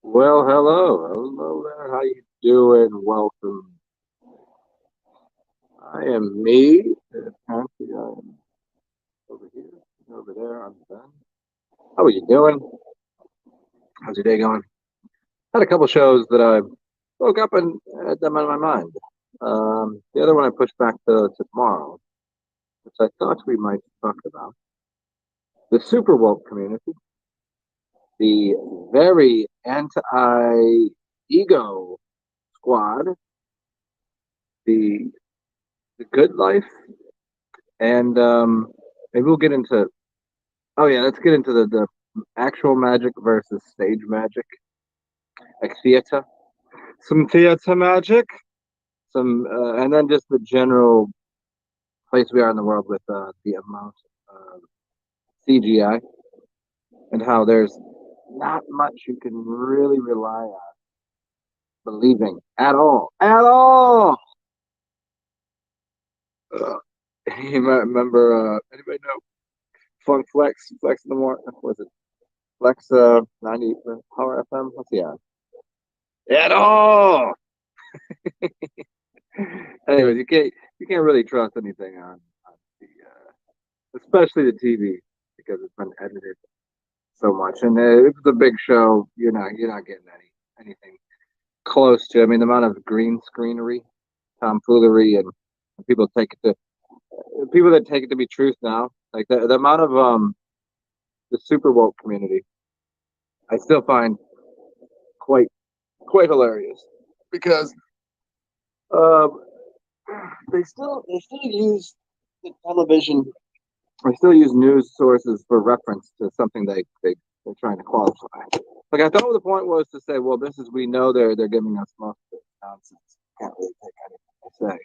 Well, hello there. How you doing? Welcome. I am me. Apparently, I am over here, over there. I'm Ben. How are you doing? How's your day going? Had a couple shows that I woke up and had them on my mind. The other one I pushed back to tomorrow, which I thought we might talk about. The super woke community, the very anti-ego squad, the the good life, and maybe we'll get into. Oh yeah, let's get into the actual magic versus stage magic, like theater. Some theater magic, and then just the general place we are in the world with the amount of CGI and how there's not much you can really rely on believing at all, at all. Uh, you might remember anybody know Funk Flex in the morning? Was it Flex 90 Power FM? What's he on? At all. Anyways, you can't really trust anything on the especially the TV because it's been edited so much. And if it's a big show, you're not getting anything close to. I mean, the amount of green screenery, tomfoolery, and people that take it to be truth now, like the amount of the super woke community, I still find quite quite hilarious because um, they still use the television. They still use news sources for reference to something they're trying to qualify. Like I thought the point was to say, well, this is we know they're giving us most of it nonsense. Can't really take anything they say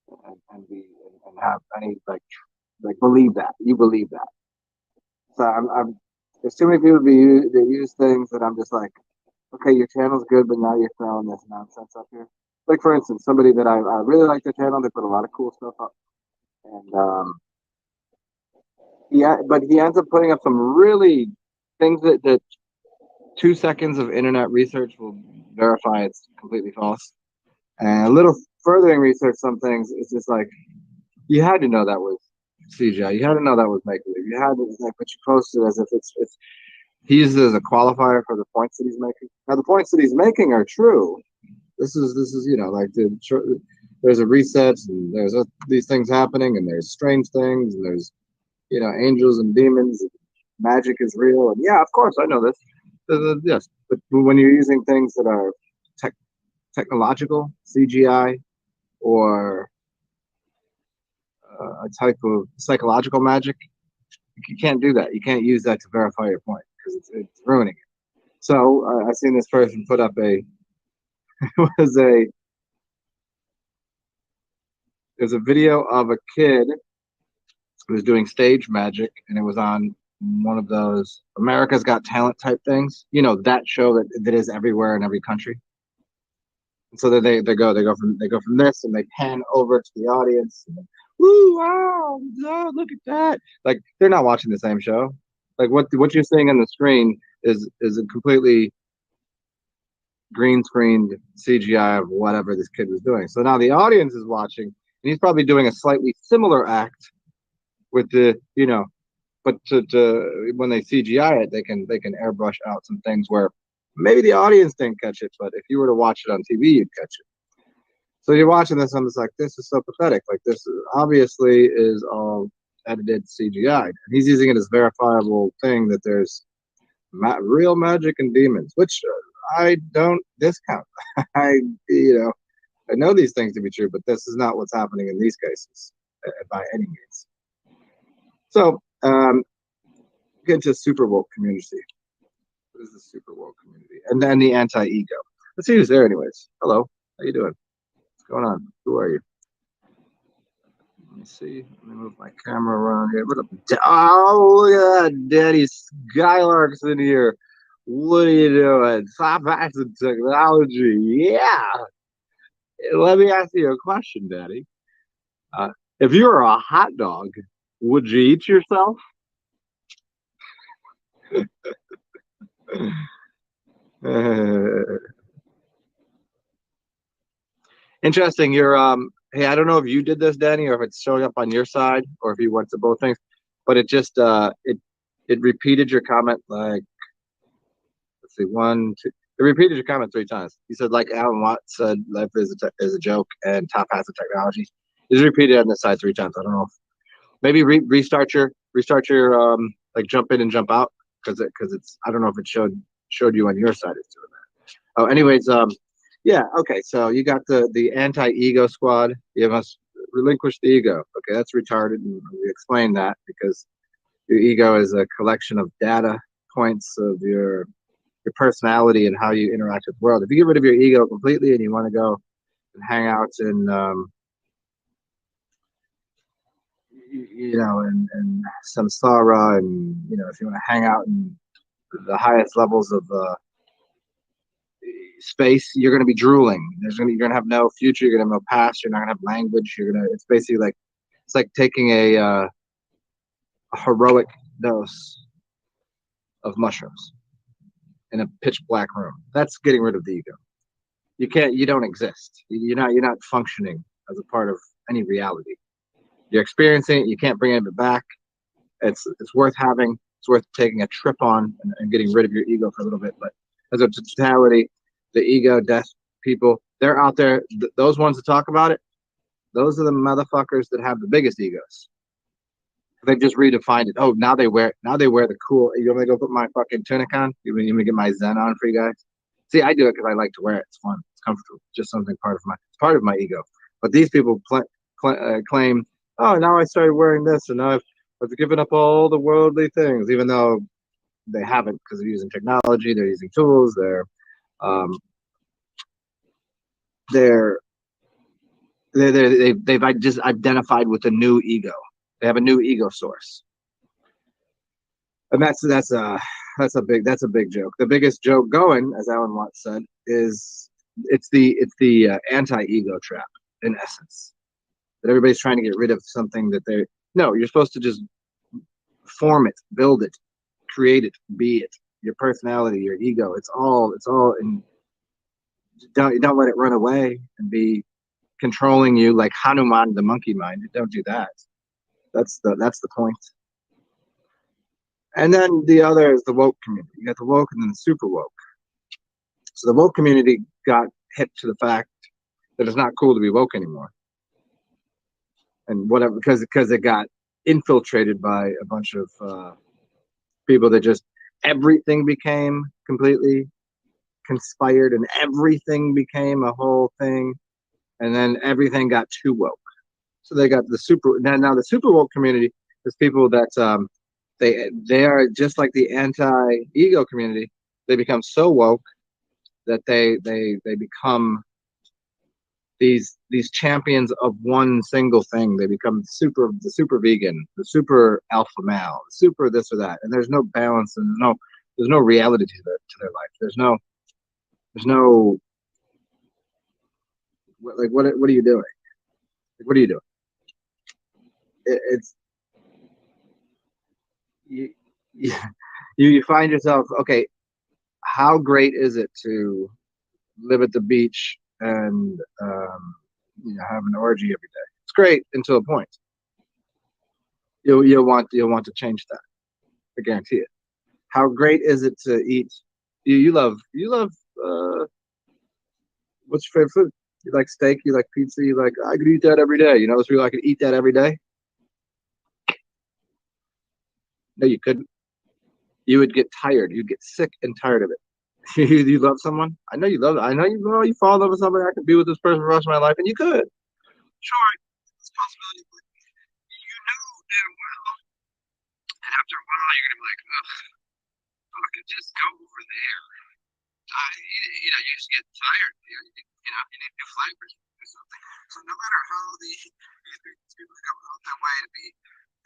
and have any like believe that you believe that. So I'm there's too many people they use things that I'm just like, okay, your channel's good, but now you're throwing this nonsense up here. Like for instance, somebody that I really like their channel, they put a lot of cool stuff up, and but he ends up putting up some really things that 2 seconds of internet research will verify it's completely false. And a little furthering research, some things it's just like you had to know that was CGI. You had to know that was make believe. You had to like, but you posted as if it's he uses it as a qualifier for the points that he's making. Now the points that he's making are true. This is like there's a reset and these things happening and there's strange things and there's angels and demons and magic is real and yeah, of course I know this. Yes, but when you're using things that are tech technological CGI or a type of psychological magic, you can't do that. You can't use that to verify your point because it's ruining it. So I seen this person put up a was a there's a video of a kid who was doing stage magic and it was on one of those America's Got Talent type things. That show that is everywhere in every country. And so they go from this and they pan over to the audience. And, woo! Wow! Oh, look at that! Like they're not watching the same show. Like what you're seeing on the screen is a completely green screened CGI of whatever this kid was doing. So now the audience is watching, and he's probably doing a slightly similar act with but when they CGI it, they can airbrush out some things where maybe the audience didn't catch it, but if you were to watch it on TV, you'd catch it. So you're watching this, and it's like this is so pathetic. Like this obviously is all edited CGI, and he's using it as verifiable thing that there's real magic and demons, which I don't discount. I I know these things to be true, but this is not what's happening in these cases by any means. So get into super woke community. What is the super woke community? And then the anti-ego. Let's see who's there anyways. Hello. How you doing? What's going on? Who are you? Let me see. Let me move my camera around here. What up? Oh, look at that. Daddy Skylark's in here. What are you doing? Stop acting technology. Yeah. Let me ask you a question, Daddy. Uh, if you were a hot dog, would you eat yourself? Interesting. You're hey, I don't know if you did this, Danny, or if it's showing up on your side, or if you went to both things, but it just it repeated your comment like, let's see, one, two. It repeated your comment three times. You said like Alan Watts said, "Life is a joke," and "Top hats of technology." It's repeated on the side three times. I don't know. Maybe restart your like jump in and jump out because it's I don't know if it showed you on your side it's doing that. Oh, anyways, yeah, okay. So you got the anti-ego squad. You must relinquish the ego. Okay, that's retarded, and we explained that because your ego is a collection of data points of your personality and how you interact with the world. If you get rid of your ego completely and you want to go and hang out in you know in samsara, and you know if you want to hang out in the highest levels of space, you're going to be drooling. You're going to have no future. You're going to have no past. You're not going to have language. It's basically like it's like taking a heroic dose of mushrooms in a pitch black room. That's getting rid of the ego. You don't exist. You're not functioning as a part of any reality. You're experiencing it. You can't bring it back. It's worth having. It's worth taking a trip on and getting rid of your ego for a little bit. But as a totality, the ego death people, they're out there. Those ones that talk about it, those are the motherfuckers that have the biggest egos. They've just redefined it. Oh, now they wear the cool. You want me to go put my fucking tunic on? You want me to get my Zen on for you guys? See, I do it because I like to wear it. It's fun. It's comfortable. It's just something part of my ego. But these people claim, oh, now I started wearing this, and now I've given up all the worldly things, even though they haven't, because they're using technology, they're using tools, um, they're they've just identified with a new ego. They have a new ego source, and that's a big joke. The biggest joke going, as Alan Watts said, is it's the anti-ego trap in essence. That everybody's trying to get rid of something that they no. You're supposed to just form it, build it, create it, be it. Your personality, your ego. It's all in. Don't let it run away and be controlling you like Hanuman, the monkey mind. Don't do that. That's the point. And then the other is the woke community. You got the woke and then the super woke. So the woke community got hip to the fact that it's not cool to be woke anymore, and whatever because it got infiltrated by a bunch of people that just everything became completely conspired and everything became a whole thing, and then everything got too woke. So they got the super now the super woke community is people that they are just like the anti-ego community. They become so woke that they become these champions of one single thing. They become the super vegan, the super alpha male, the super this or that, and there's no balance and there's no reality to their life. There's no like what are you doing? Like, what are you doing? It's you, you you find yourself okay. How great is it to live at the beach and have an orgy every day? It's great until a point. You'll want to change that. I guarantee it. How great is it to eat? You love what's your favorite food? You like steak? You like pizza? You like I could eat that every day. You know, it's really I could eat that every day. No, you couldn't. You would get tired. You'd get sick and tired of it. You love someone? I know you love it. I know you fall in love with somebody. I could be with this person for the rest of my life, and you could. Sure, it's a possibility, but you know damn well. And after a while, you're gonna be like, ugh, I could just go over there. You just get tired. You need new flavors or something. So no matter how these people come out that way to be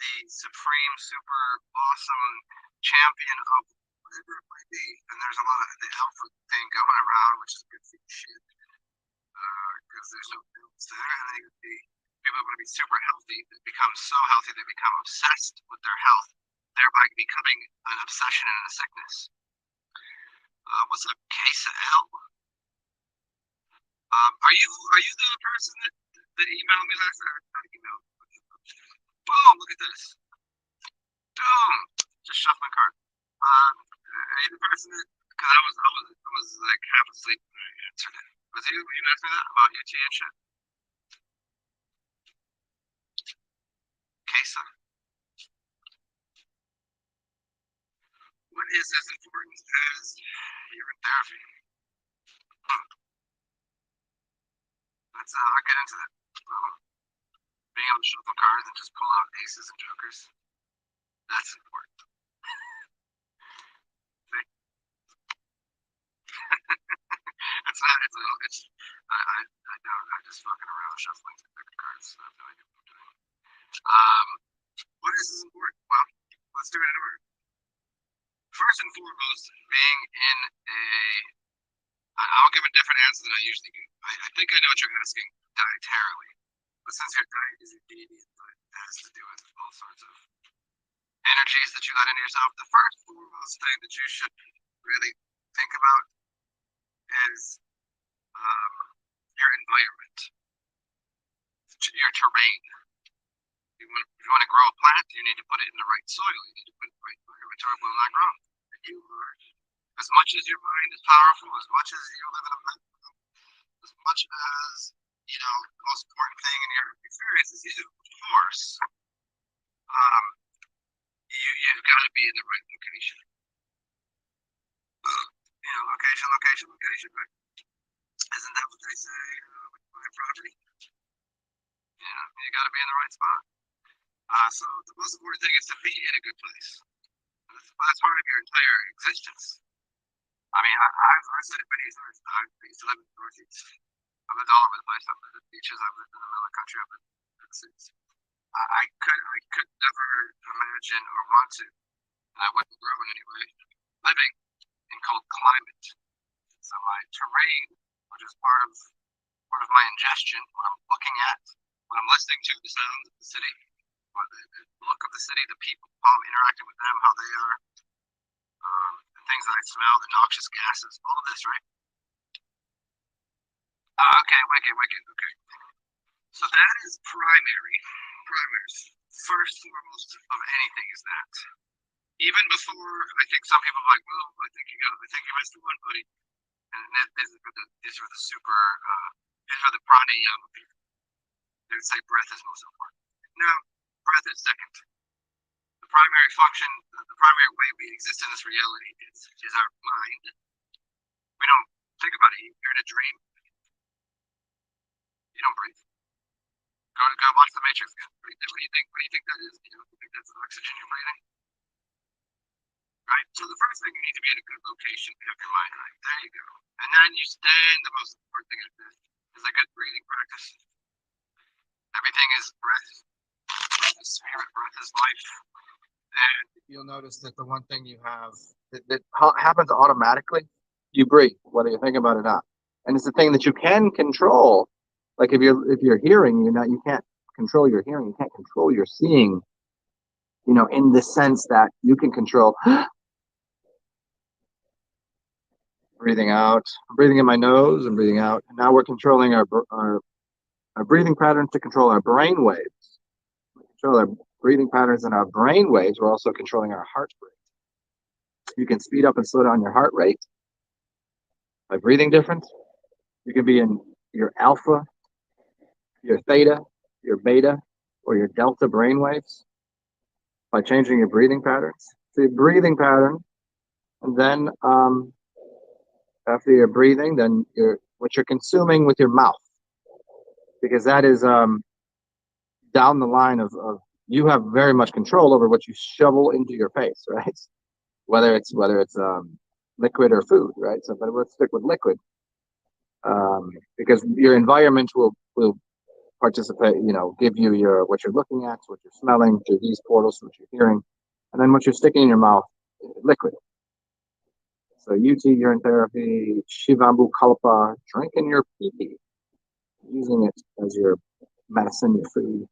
the supreme, super awesome champion of whatever it might be, and there's a lot of the alpha thing going around, which is good for shit. Because there's no balance there, and they could be people want to be super healthy. They become so healthy they become obsessed with their health, thereby becoming an obsession and a sickness. What's up, Case L? Are you the person that emailed me last night? Not email. Boom! Look at this. Boom! Just shuffle my card. Are you the person that? Because I was like half asleep when I answered it. Was you? You asked me that about UT and shit. Case. What is as important as you're in therapy? Hmm. I'll get into that. Being able to shuffle cards and just pull out aces and jokers. That's important. It's not. I don't. I'm just fucking around shuffling cards. So I have no idea what I'm doing. Um, what is important? Well, let's do it in order. First and foremost, being in a. I'll give a different answer than I usually do. I think I know what you're asking dietarily, but since your diet is a deity, it has to do with all sorts of energies that you let into yourself. The first foremost thing that you should really think about is um, your environment, your terrain. If you want to grow a plant, you need to put it in the right soil. You need to put it in the right environment or it will not grow. And you are, as much as your mind is powerful, as much as you live in a mental, as much as, the most important thing in your experience is you, of course, um, you've got to be in the right location. Location, right? Isn't that what they say with my property? Yeah, you got to be in the right spot. So the most important thing is to be in a good place. That's part of your entire existence. I mean, I've said it many times. I used to live in the Northeast. I've lived all over the place. I've lived at beaches. I've lived in the middle of the country. I've lived in the cities. I could never imagine or want to, and I wouldn't grow in any way, living in cold climate. So my terrain, which is part of my ingestion, what I'm looking at, what I'm listening to, the sounds of the city, or the look of the city, the people, how I'm interacting with them, how they are, the things that I smell, the noxious gases, all of this, right? Okay, wicked. Okay. So that is primary. Primary. First foremost of anything is that. Even before, I think some people are like, well, I think you missed one, buddy. And these are the super, these are the pranayama people. They would say breath is most important. No, breath is second. The primary function, the primary way we exist in this reality is our mind. We don't think about it. You're in a dream. You don't breathe. Go watch the Matrix again. What do you think? What do you think that is? You think that's oxygen you're breathing? Right. So the first thing you need to be in a good location. Have your mind right. There you go. And then the most important thing is a good breathing practice. Everything is breath. Breath is spirit. Breath is life. And you'll notice that the one thing you have that happens automatically, you breathe, whether you think about it or not. And it's the thing that you can control. Like if you're hearing, you can't control your hearing. You can't control your seeing. In the sense that you can control breathing out, breathing in my nose and breathing out. And now we're controlling our breathing patterns to control our brain waves. We control our breathing patterns and our brain waves. We're also controlling our heart rate. You can speed up and slow down your heart rate by breathing different. You can be in your alpha, your theta, your beta, or your delta brain waves by changing your breathing patterns. So your breathing pattern, and then after you're breathing, then what you're consuming with your mouth, because that is down the line of you have very much control over what you shovel into your face, right? Whether it's liquid or food, right? So, but let's stick with liquid, because your environment will participate. Give you what you're looking at, what you're smelling through these portals, what you're hearing, and then what you're sticking in your mouth, liquid. So UT urine therapy, Shivambu Kalpa, drinking your pee, using it as your medicine, your food.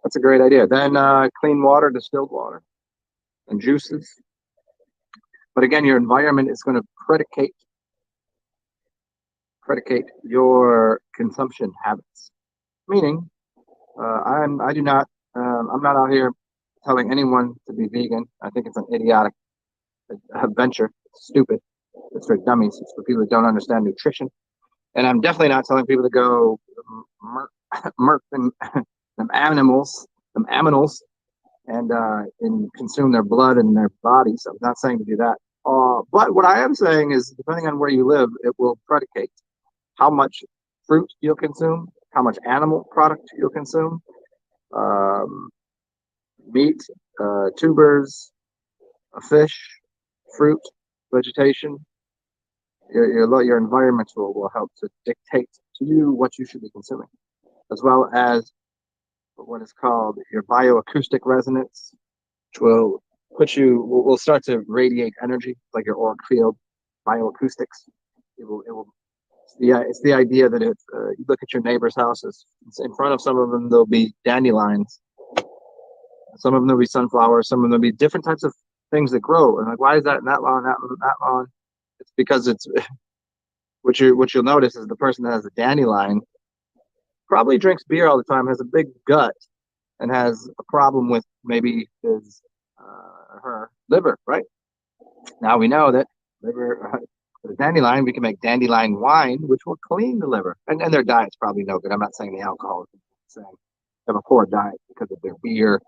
That's a great idea. Then clean water, distilled water, and juices. But again, your environment is going to predicate your consumption habits. Meaning, I do not I'm not out here telling anyone to be vegan. I think it's an idiotic venture. It's stupid. It's for dummies. It's for people that don't understand nutrition. And I'm definitely not telling people to go murk them aminals, and consume their blood and their bodies. I'm not saying to do that. But what I am saying is, depending on where you live, it will predicate how much fruit you'll consume, how much animal product you'll consume, um, meat, tubers, fish, fruit, vegetation. Your environment will help to dictate to you what you should be consuming, as well as what is called your bioacoustic resonance, which will start to radiate energy, like your auric field, bioacoustics. It will. Yeah, it's the idea that if you look at your neighbor's houses, in front of some of them there'll be dandelions, some of them there'll be sunflowers, some of them there'll be different types of things that grow. And like, why is that in that lawn, that lawn? It's because it's what you'll notice is the person that has a dandelion probably drinks beer all the time, has a big gut, and has a problem with maybe his her liver. Right now, we know that liver. The dandelion, we can make dandelion wine, which will clean the liver. And their diet's probably no good. I'm not saying the alcohol. I'm saying they have a poor diet because of their beer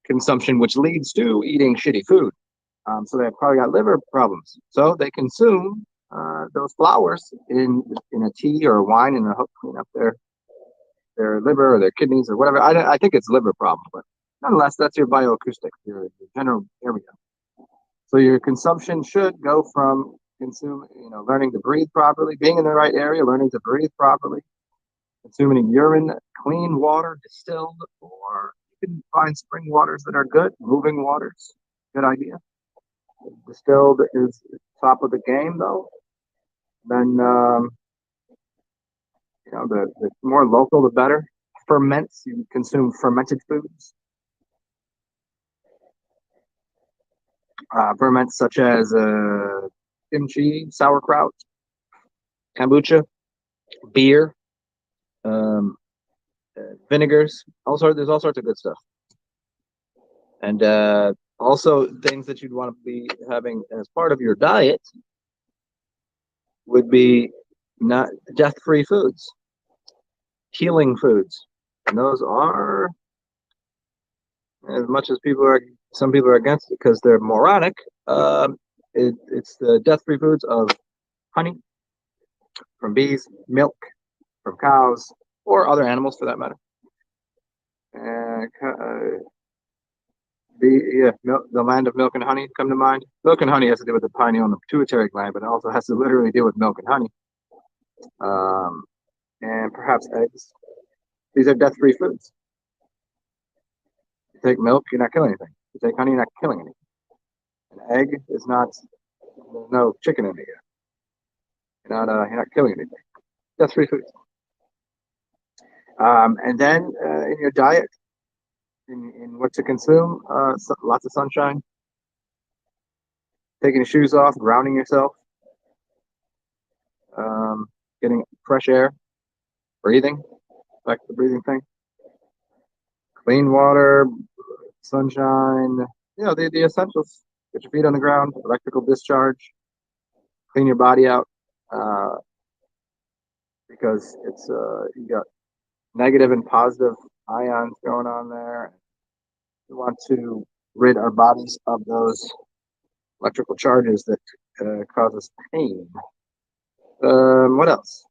consumption, which leads to eating shitty food. So they've probably got liver problems. So they consume those flowers in a tea or a wine, and help clean up their liver or their kidneys or whatever. I think it's liver problem, but nonetheless, that's your bioacoustic, your general area. So your consumption should go from learning to breathe properly, being in the right area, learning to breathe properly, consuming urine, clean water, distilled, or you can find spring waters that are good, moving waters. Good idea. Distilled is top of the game, though. Then, the more local, the better. Ferments, you consume fermented foods. Ferments such as kimchi, sauerkraut, kombucha, beer, um, vinegars. There's all sorts of good stuff, and also things that you'd want to be having as part of your diet would be not death-free foods, healing foods, and those are, as much as some people are against it because they're moronic. It's the death-free foods of honey from bees, milk from cows, or other animals for that matter. The land of milk and honey come to mind. Milk and honey has to do with the pineal and the pituitary gland, but it also has to literally deal with milk and honey, and perhaps eggs. These are death-free foods. You take milk, you're not killing anything. You take honey, you're not killing anything. An egg is not. There's no chicken in it yet. You're not killing anything. Death-free foods. And then in your diet, in what to consume, lots of sunshine, taking your shoes off, grounding yourself, getting fresh air, breathing, back to the breathing thing, clean water, sunshine, the essentials. Get your feet on the ground, electrical discharge, clean your body out, because it's you got negative and positive ions going on there. We want to rid our bodies of those electrical charges that cause us pain. What else?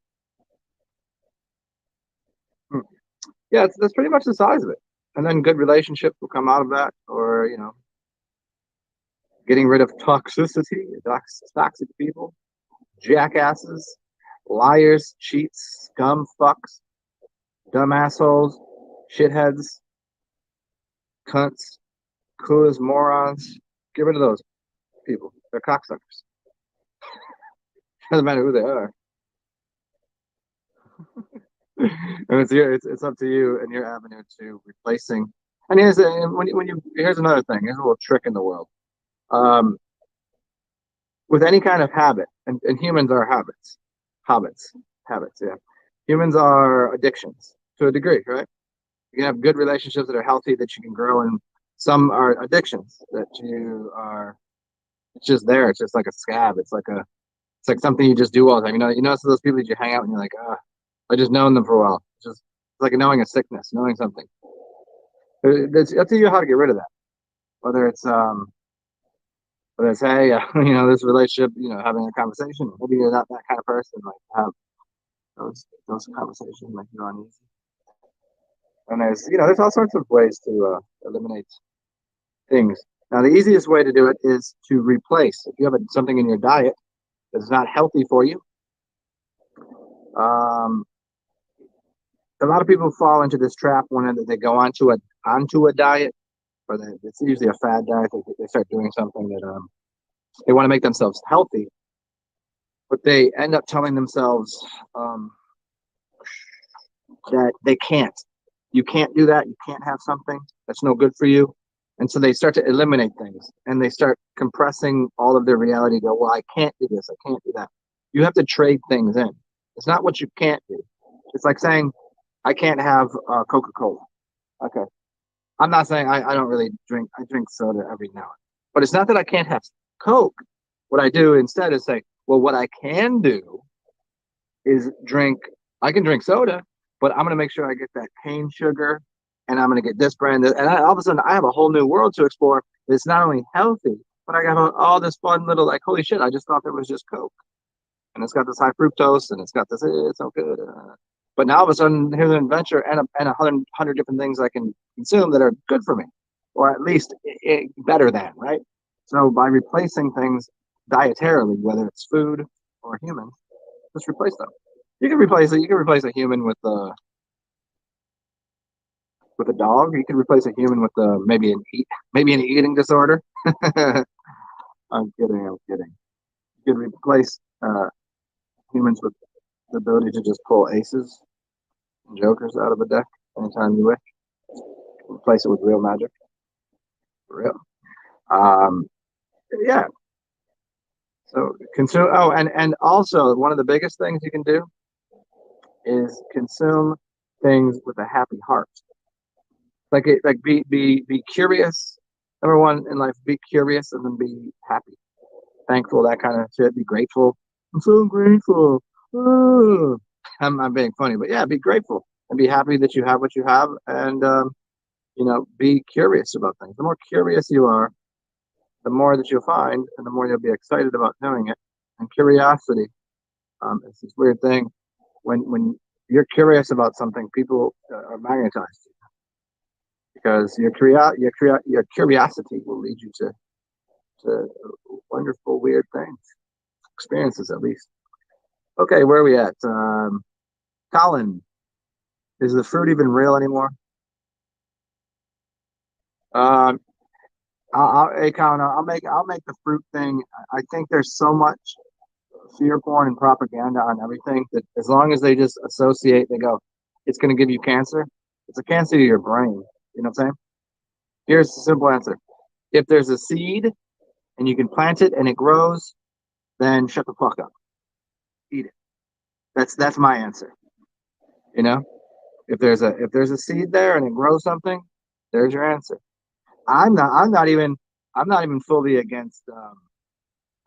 Yeah, that's pretty much the size of it. And then good relationships will come out of that, or getting rid of toxicity, toxic people, jackasses, liars, cheats, scum fucks, dumb assholes, shitheads, cunts, clueless morons. Get rid of those people. They're cocksuckers. Doesn't matter who they are. And it's up to you and your avenue to replacing. And here's another thing. Here's a little trick in the world. with any kind of habit, and humans are habits, habits, habits. Yeah, humans are addictions to a degree, right? You can have good relationships that are healthy that you can grow, and some are addictions that you are. It's just there. It's just like a scab. It's like something you just do all the time. You know, so those people that you hang out and you're like, ah, I just known them for a while. It's like knowing a sickness, knowing something. It's up to you how to get rid of that. Whether it's whether it's hey, this relationship, having a conversation. Maybe you're not that kind of person. Like have those conversations make you uneasy. And there's all sorts of ways to eliminate things. Now, the easiest way to do it is to replace. If you have something in your diet that's not healthy for you, um, a lot of people fall into this trap when they go onto a diet, or it's usually a fad diet. They start doing something that they want to make themselves healthy, but they end up telling themselves um, that they can't. You can't do that. You can't have something that's no good for you. And so they start to eliminate things and they start compressing all of their reality. Go, well, I can't do this. I can't do that. You have to trade things in. It's not what you can't do. It's like saying, I can't have Coca-Cola. Okay. I'm not saying I don't really drink. I drink soda every now and then. But it's not that I can't have Coke. What I do instead is say, well, what I can do is I can drink soda, but I'm going to make sure I get that cane sugar and I'm going to get this brand. And all of a sudden, I have a whole new world to explore. It's not only healthy, but I got all this fun little, like, holy shit, I just thought there was just Coke. And it's got this high fructose and it's got this, it's so good. But now all of a sudden, here's an adventure and a hundred different things I can consume that are good for me, or at least better than, right? So by replacing things dietarily, whether it's food or humans, just replace them. You can replace it. You can replace a human with a dog. You can replace a human with maybe an eating disorder. I'm kidding. I'm kidding. You can replace humans with the ability to just pull aces and jokers out of a deck anytime you wish. Replace it with real magic. For real. Um, yeah. So consume. Oh, and also one of the biggest things you can do is consume things with a happy heart. Like be curious. Number one in life, be curious and then be happy, thankful, that kind of shit. Be grateful. I'm so grateful. Oh. I'm being funny, but yeah, be grateful and be happy that you have what you have, and be curious about things. The more curious you are, the more that you'll find, and the more you'll be excited about doing it. And curiosity, it's this weird thing. When you're curious about something, people are magnetized because your curiosity will lead you to wonderful, weird things, experiences at least. Okay, where are we at? Colin, is the fruit even real anymore? Um, hey, Colin, I'll make the fruit thing. I think there's so much fear porn and propaganda on everything that as long as they just associate, they go, it's going to give you cancer. It's a cancer to your brain. You know what I'm saying? Here's the simple answer: if there's a seed and you can plant it and it grows, then shut the fuck up. Eat it. That's my answer. You know, if there's a seed there and it grows something, there's your answer. I'm not even fully against.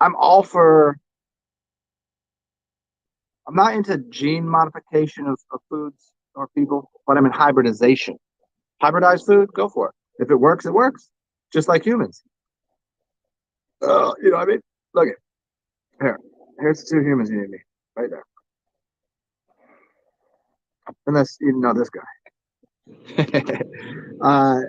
I'm all for. I'm not into gene modification of foods or people, but I'm in hybridization. Hybridized food, go for it. If it works, it works. Just like humans. You know what I mean? Look at here. Here's the two humans you need me right there. Unless you know this guy. uh,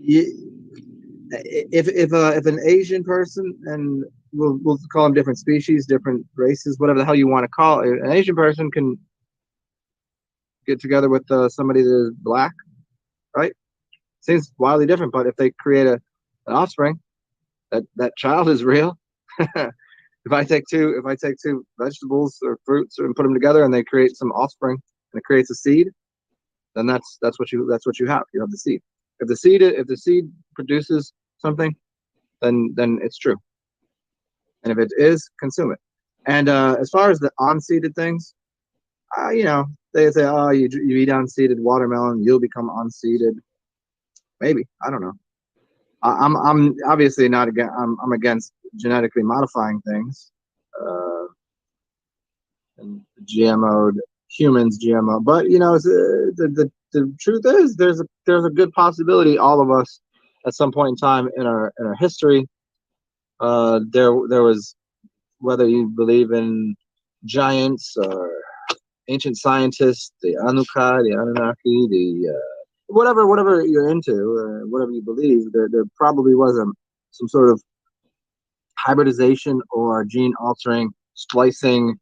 if an Asian person, and we'll call them different species, different races, whatever the hell you want to call it, an Asian person can get together with somebody that is black, right? Seems wildly different, but if they create an offspring, that child is real. If I take two vegetables or fruits and put them together and they create some offspring and it creates a seed, then that's what you have. You have the seed. If the seed produces something, then it's true. And if it is, consume it. And as far as the unseeded things, you know, they say, oh, you eat unseeded watermelon, you'll become unseeded. Maybe, I don't know. I'm obviously not against. I'm against genetically modifying things, and GMO'd humans, GMO. But you know, the truth is, there's a good possibility all of us, at some point in time in our history, there was, whether you believe in giants or ancient scientists, the Anunnaki, the whatever you're into, whatever you believe, there probably was some sort of hybridization or gene altering, splicing,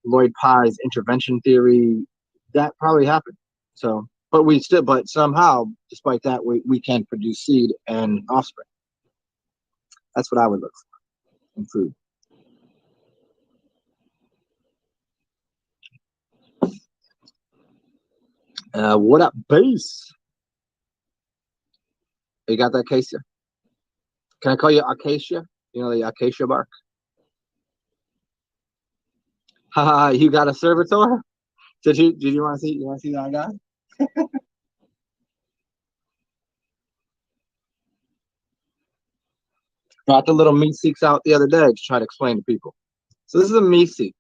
Lloyd Pye's intervention theory. That probably happened. So, but somehow, despite that, we can produce seed and offspring. That's what I would look for in food. What up, base? You got that acacia? Can I call you acacia? You know the acacia bark? Haha, you got a servitor? Did you want to see? You want to see that guy? Brought the little meat seeks out the other day to try to explain to people. So this is a meat seek.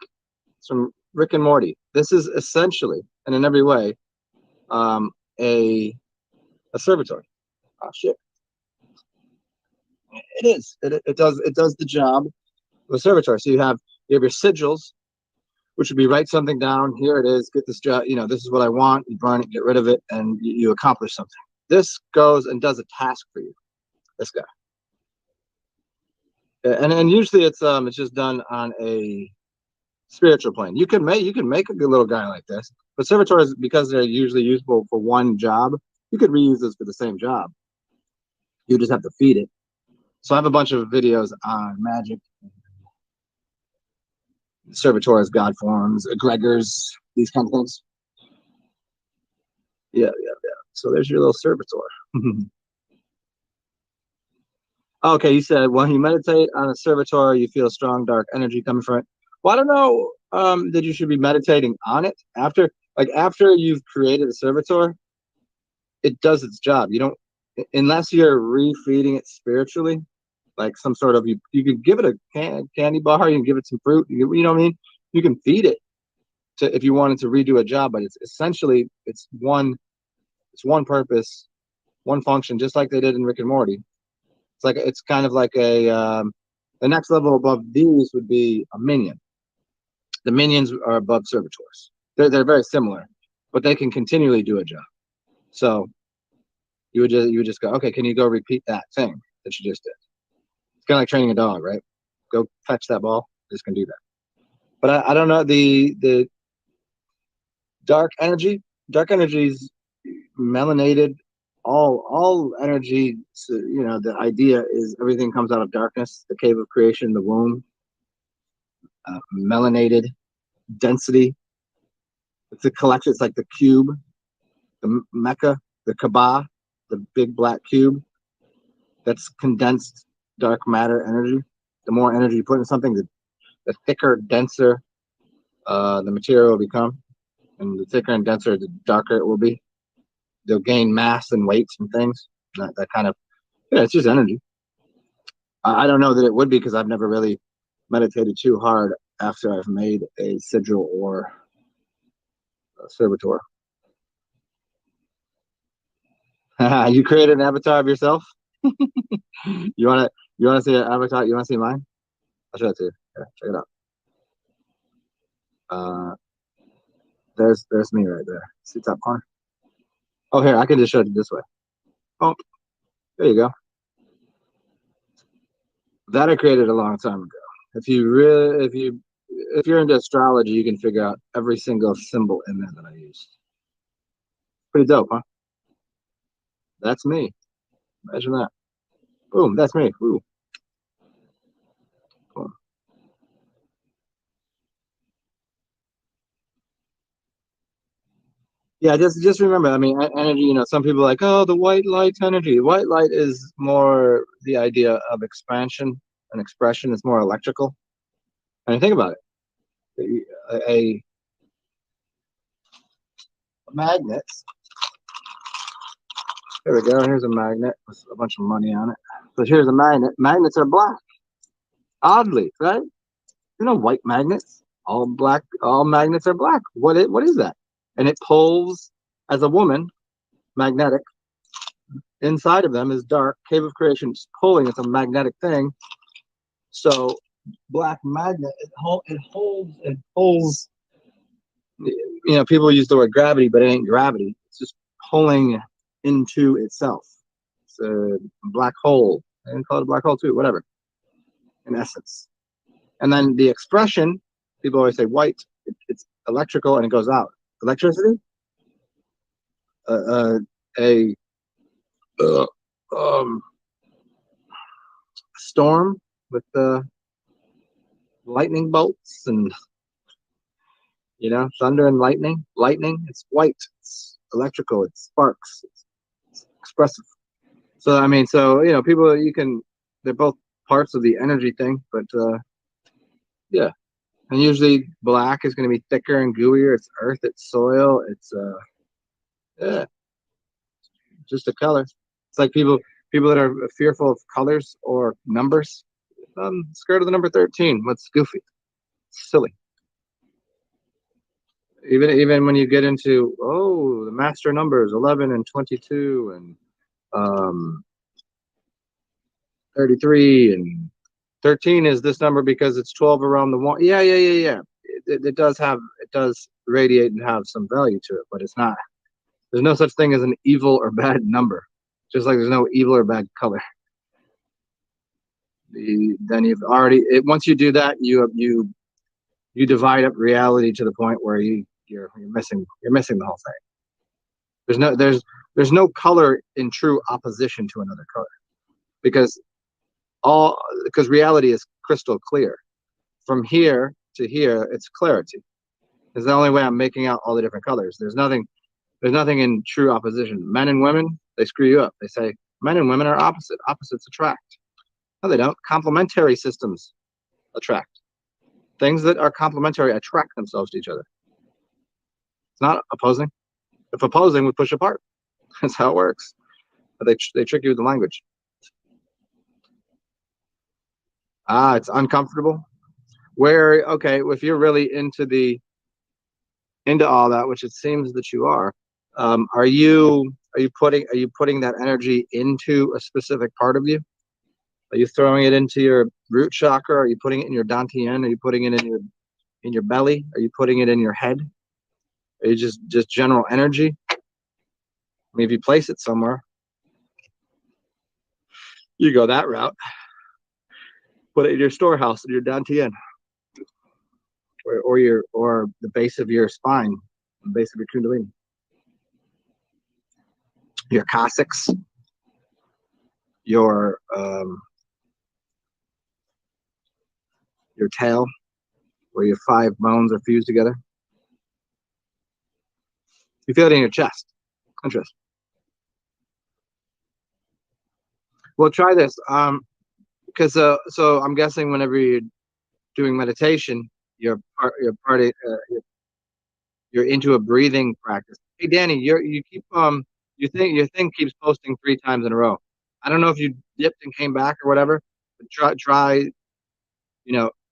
It's from Rick and Morty. This is essentially, and in every way, um, a a servitor. Oh shit! It is. It does the job of a servitor. So you have your sigils, which would be write something down. Here it is. Get this job. You know, this is what I want. You burn it, get rid of it, and you accomplish something. This goes and does a task for you. This guy. And usually it's just done on a spiritual plane. You can make a good little guy like this, but servitors, because they're usually usable for one job, you could reuse this for the same job. You just have to feed it. So I have a bunch of videos on magic, servitors, god forms, egregors, these kind of things. Yeah, yeah, yeah. So there's your little servitor. Okay, you said when you meditate on a servitor, you feel strong dark energy coming from it. Well, I don't know that you should be meditating on it after you've created a servitor. It does its job. You don't, unless you're refeeding it spiritually, like some sort of, you could give it a candy bar, you can give it some fruit, you know what I mean? You can feed it to, if you wanted to redo a job, but it's essentially it's one purpose, one function, just like they did in Rick and Morty. It's kind of like the next level above these would be a minion. The minions are above servitors. They're very similar, but they can continually do a job. So you would just go, okay, can you go repeat that thing that you just did? It's kind of like training a dog, right? Go fetch that ball. Just can do that. But I don't know, the dark energy. Dark energy is melanated. All energy. So, the idea is everything comes out of darkness. The cave of creation, the womb. Melanated density. It's a collection. It's like the cube, the Mecca, the Kaaba, the big black cube. That's condensed dark matter energy. The more energy you put in something, the thicker, denser the material will become, and the thicker and denser, the darker it will be. They'll gain mass and weights and things. That kind of, yeah, it's just energy. I don't know that it would be because I've never really meditated too hard after I've made a sigil or a servitor. You created an avatar of yourself. You wanna see an avatar? You wanna see mine? I'll show it to you. Here, check it out. Uh, there's me right there. See top corner. Oh, here, I can just show it this way. Oh, there you go. That I created a long time ago. If you're into astrology, you can figure out every single symbol in there that I used. Pretty dope, huh? That's me. Imagine that. Boom, that's me. Ooh. Cool. Yeah, just remember. I mean, energy. Some people are like, oh, the white light energy. White light is more the idea of expansion. an expression is more electrical. And think about it, a magnet. Here we go. Here's a magnet with a bunch of money on it. But here's a magnet. Magnets are black. Oddly, right? White magnets. All black. All magnets are black. What is that? And it pulls as a woman, magnetic. Inside of them is dark. Cave of Creation is pulling. It's a magnetic thing. So black magnet. It holds. It pulls. People use the word gravity, but it ain't gravity. It's just pulling into itself. It's a black hole. I can call it a black hole too. Whatever. In essence. And then the expression, people always say white, it's electrical and it goes out. Electricity? A storm with the lightning bolts and, thunder and lightning. Lightning, it's white, it's electrical, it sparks, it's expressive. So, people, they're both parts of the energy thing, but yeah. And usually black is going to be thicker and gooier. It's earth, it's soil, it's yeah, just a color. It's like people that are fearful of colors or numbers. Scared of the number 13. What's goofy? It's silly. Even when you get into the master numbers 11 and 22 and 33 and 13 is this number because it's 12 around the one. Yeah. It does radiate and have some value to it, but it's not. There's no such thing as an evil or bad number, just like there's no evil or bad color. Then you've already once you do that, you divide up reality to the point where you're missing the whole thing. There's no color in true opposition to another color because reality is crystal clear. From here to here, it's clarity. It's the only way I'm making out all the different colors. There's nothing in true opposition. Men and women, they screw you up. They say men and women are opposite. Opposites attract. No, they don't. Complementary systems attract. Things that are complementary attract themselves to each other. It's not opposing. If opposing would push apart. That's how it works. But they trick you with the language. It's uncomfortable. If you're really into all that, which it seems that you are you putting that energy into a specific part of you? Are you throwing it into your root chakra? Are you putting it in your dantian? Are you putting it in your belly? Are you putting it in your head? Are you just general energy? If you place it somewhere, you go that route. Put it in your storehouse, in your dantian, or the base of your spine, the base of your kundalini, your coccyx, your tail, where your 5 bones are fused together. You feel it in your chest. Interesting. Well, try this. Because so I'm guessing whenever you're doing meditation, you're into a breathing practice. Hey, Danny, you keep your thing keeps posting 3 times in a row. I don't know if you dipped and came back or whatever, but try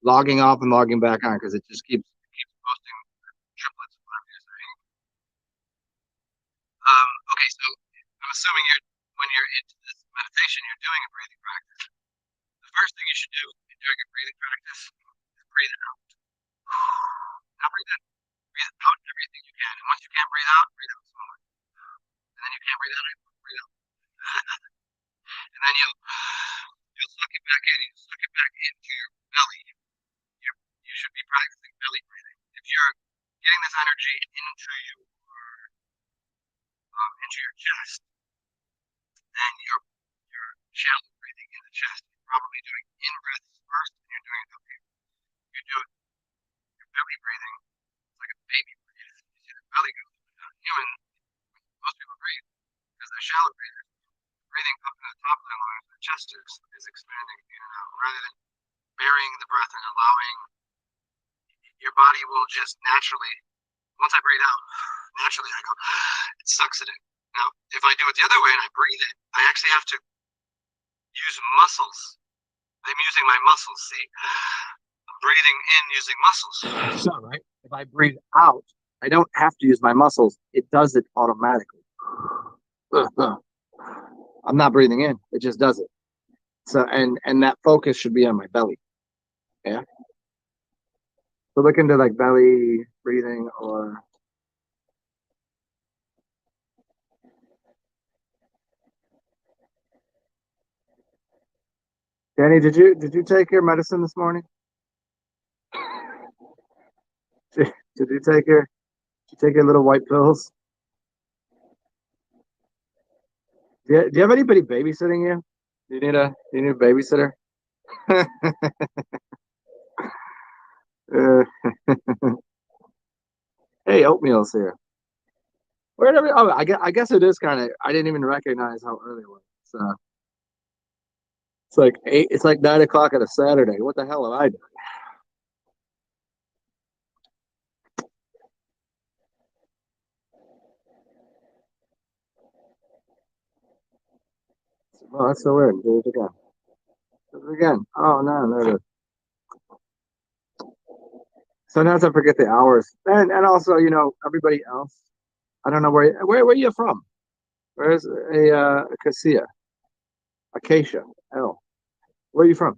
logging off and logging back on because it just keeps posting triplets of whatever you're saying. Okay, so I'm assuming when you're into this meditation, you're doing a breathing practice. The first thing you should do during a breathing practice is breathe it out. Now breathe in. Breathe out everything you can. And once you can't breathe out slowly. And then you can't breathe out, breathe out. And then you'll suck it back in. You suck it back into your belly. You should be practicing belly breathing. If you're getting this energy into your chest, then you're shallow breathing in the chest. You're probably doing in breaths first, and you're doing it up here. You do it. Your belly breathing. It's like a baby breathe. You see the belly go down. Most people breathe because they're shallow breathers. Breathing up in the top of their lungs, their chest is expanding in and out rather than burying the breath and allowing your body will just naturally, once I breathe out, naturally I go, it sucks it in. Now, if I do it the other way and I breathe it, I actually have to use muscles. I'm using my muscles, see? I'm breathing in using muscles. So, right? If I breathe out, I don't have to use my muscles. It does it automatically. I'm not breathing in. It just does it. So, and that focus should be on my belly. Yeah. So look into like belly breathing or Danny, did you take your medicine this morning? Did you take your little white pills? Do you have anybody babysitting you? Do you need a babysitter? uh, hey, oatmeal's here. Where did oh, I guess it is kind of. I didn't even recognize how early it was. So it's like eight. It's like 9 o'clock on a Saturday. What the hell have I done? Oh, that's so weird. Do it again. Do it again. Oh no, there it is. Sometimes I forget the hours, and also everybody else. I don't know where you from. Where's a cassia, acacia? Oh, where are you from?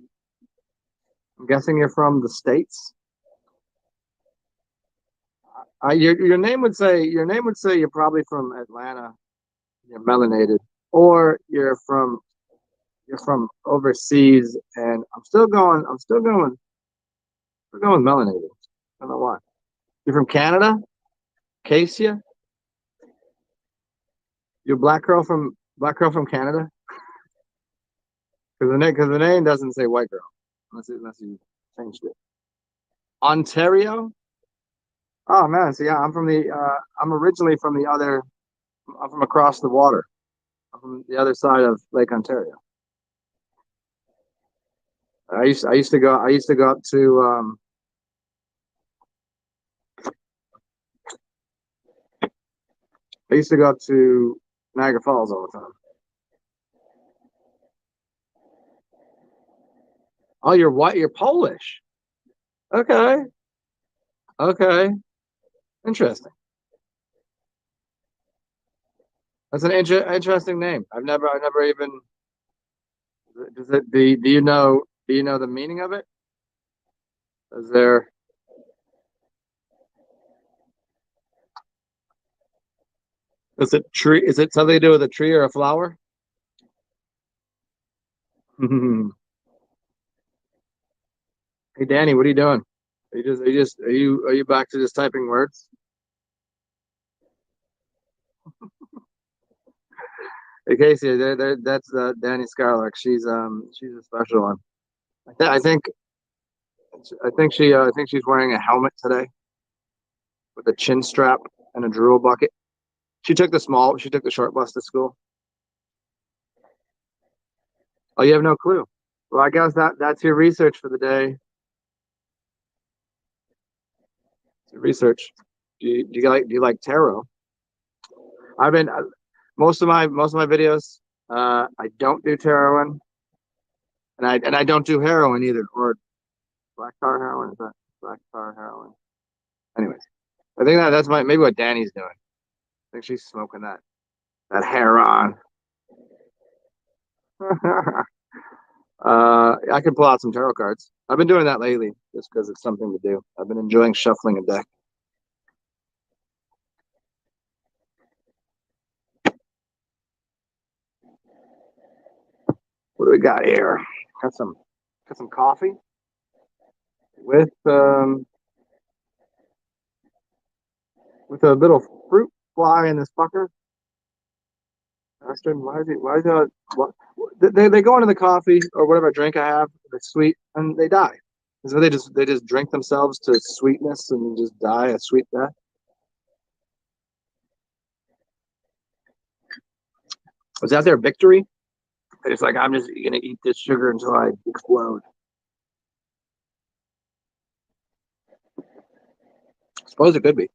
I'm guessing you're from the States. Your name would say you're probably from Atlanta. You're melanated, or you're from overseas. And I'm still going melanated. I don't know why. You're from Canada, Acacia. You're black girl from Canada. Because the name doesn't say white girl unless you changed it. Ontario. Oh man, so yeah, I'm originally from the other. I'm from across the water. I'm from the other side of Lake Ontario. I used to go up to I used to go up to Niagara Falls all the time. Oh, you're what? You're Polish. Okay. Okay. Interesting. That's an interesting name. I've never even. Does it? Do you know the meaning of it? Is there? Is it tree? Is it something to do with a tree or a flower? Hey Danny, what are you doing? Are you back to just typing words? Hey Casey, that's Danny Scarlark. She's a special one. I think she's wearing a helmet today with a chin strap and a drool bucket. She took the short bus to school. Oh, you have no clue. Well, I guess that's your research for the day. It's your research. Do you like tarot? I've been most of my videos. I don't do tarot in, and I don't do heroin either, or black tar heroin. Is that black tar heroin? Anyways, I think that's maybe what Danny's doing. I think she's smoking that heroin. I can pull out some tarot cards. I've been doing that lately just because it's something to do. I've been enjoying shuffling a deck. What do we got here? Got some coffee with a little fruit fly in this fucker. Bastard, what, they go into the coffee or whatever drink I have, it's sweet, and they die. So they just drink themselves to sweetness and just die a sweet death. Was that their victory? It's like I'm just gonna eat this sugar until I explode. suppose it could be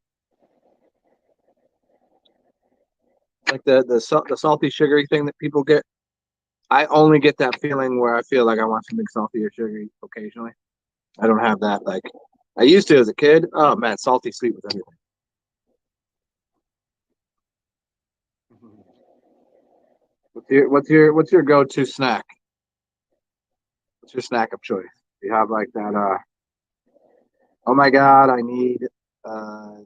like the salty sugary thing that people get. I only get that feeling where I feel like I want something salty or sugary occasionally. I don't have that like I used to as a kid. Oh man, salty sweet with everything. What's your go-to snack? What's your snack of choice? Do you have like that oh my god, I need uh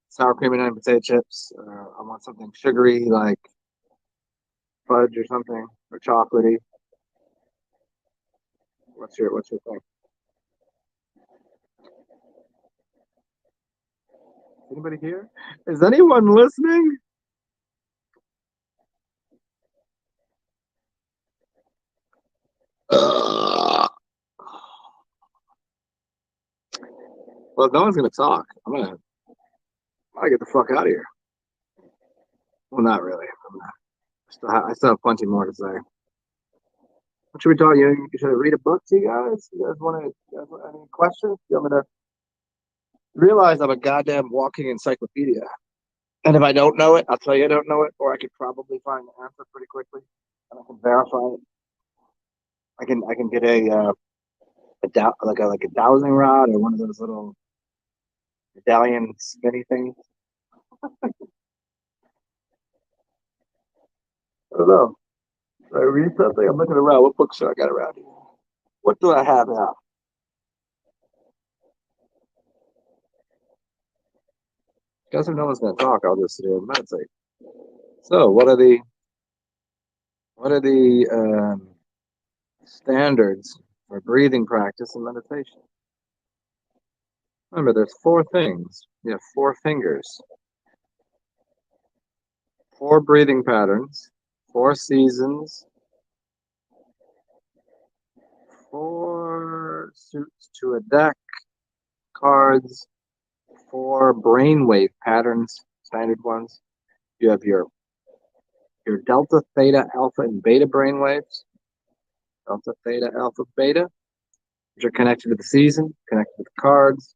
sour cream and onion potato chips. I want something sugary like fudge or something or chocolatey. What's your thing? Anybody here? Is anyone listening? Uh, well, if no one's gonna talk, I'm gonna get the fuck out of here. Well, not really. I still have plenty more to say. What should we talk? You should read a book to you guys. You guys want any questions? You want me to realize I'm a goddamn walking encyclopedia? And if I don't know it, I'll tell you I don't know it, or I could probably find the answer pretty quickly, and I can verify it. I can get like a dowsing rod or one of those little medallion spinny things. I don't know. Should I read something? I'm looking around. What books do I got around here? What do I have now? Guess if no one's gonna talk, I'll just sit here and meditate. So, what are the standards for breathing practice and meditation? Remember, there's four things. You have four fingers, four breathing patterns, four seasons, four suits to a deck, cards, four brainwave patterns, standard ones. You have your delta, theta, alpha, and beta brainwaves. Delta, theta, alpha, beta, which are connected to the season, connected to the cards,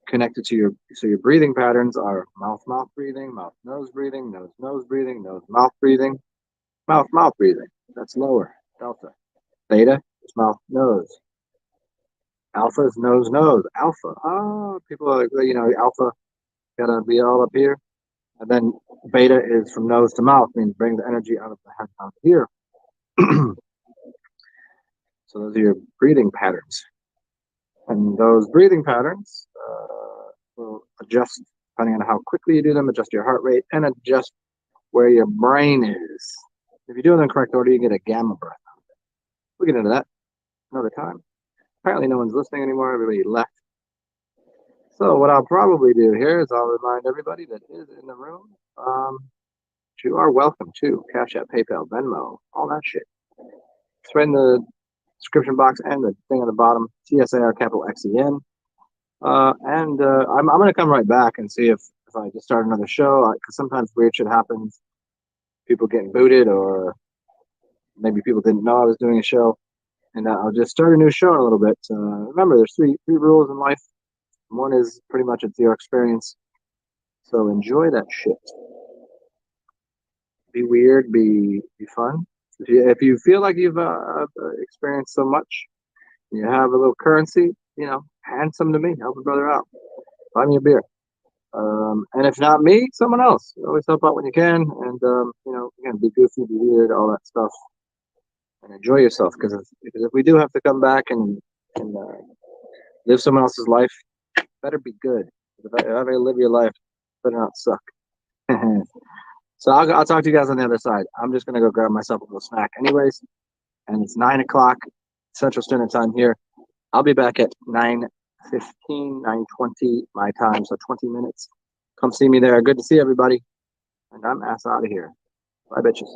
connected to your breathing patterns are mouth breathing, mouth nose breathing, nose mouth breathing. That's lower delta. Theta is mouth nose. Alpha is nose nose. Alpha. Oh, people are alpha gotta be all up here. And then beta is from nose to mouth, means bring the energy out of the head down here. So those are your breathing patterns. And those breathing patterns will adjust depending on how quickly you do them, adjust your heart rate, and adjust where your brain is. If you do it in the correct order, you get a gamma breath. We'll get into that another time. Apparently, no one's listening anymore. Everybody left. So what I'll probably do here is I'll remind everybody that is in the room. You are welcome to Cash App, PayPal, Venmo, all that shit. It's right in the description box and the thing on the bottom. TSAR capital XEN. I'm going to come right back and see if I just start another show, because sometimes weird shit happens. People getting booted, or maybe people didn't know I was doing a show. And I'll just start a new show in a little bit. Remember, there's three rules in life. One is pretty much it's your experience. So enjoy that shit. Be weird, be fun. If you feel like you've experienced so much, and you have a little currency, hand some to me. Help a brother out. Buy me a beer. And if not me, someone else. You always help out when you can. And, again, be goofy, be weird, all that stuff. And enjoy yourself. Because if we do have to come back and live someone else's life, better be good. If I ever live your life, better not suck. So I'll talk to you guys on the other side. I'm just going to go grab myself a little snack anyways. And it's 9 o'clock Central Standard Time here. I'll be back at 9:15, 9:20 my time, so 20 minutes. Come see me there. Good to see everybody. And I'm ass out of here. Bye, bitches.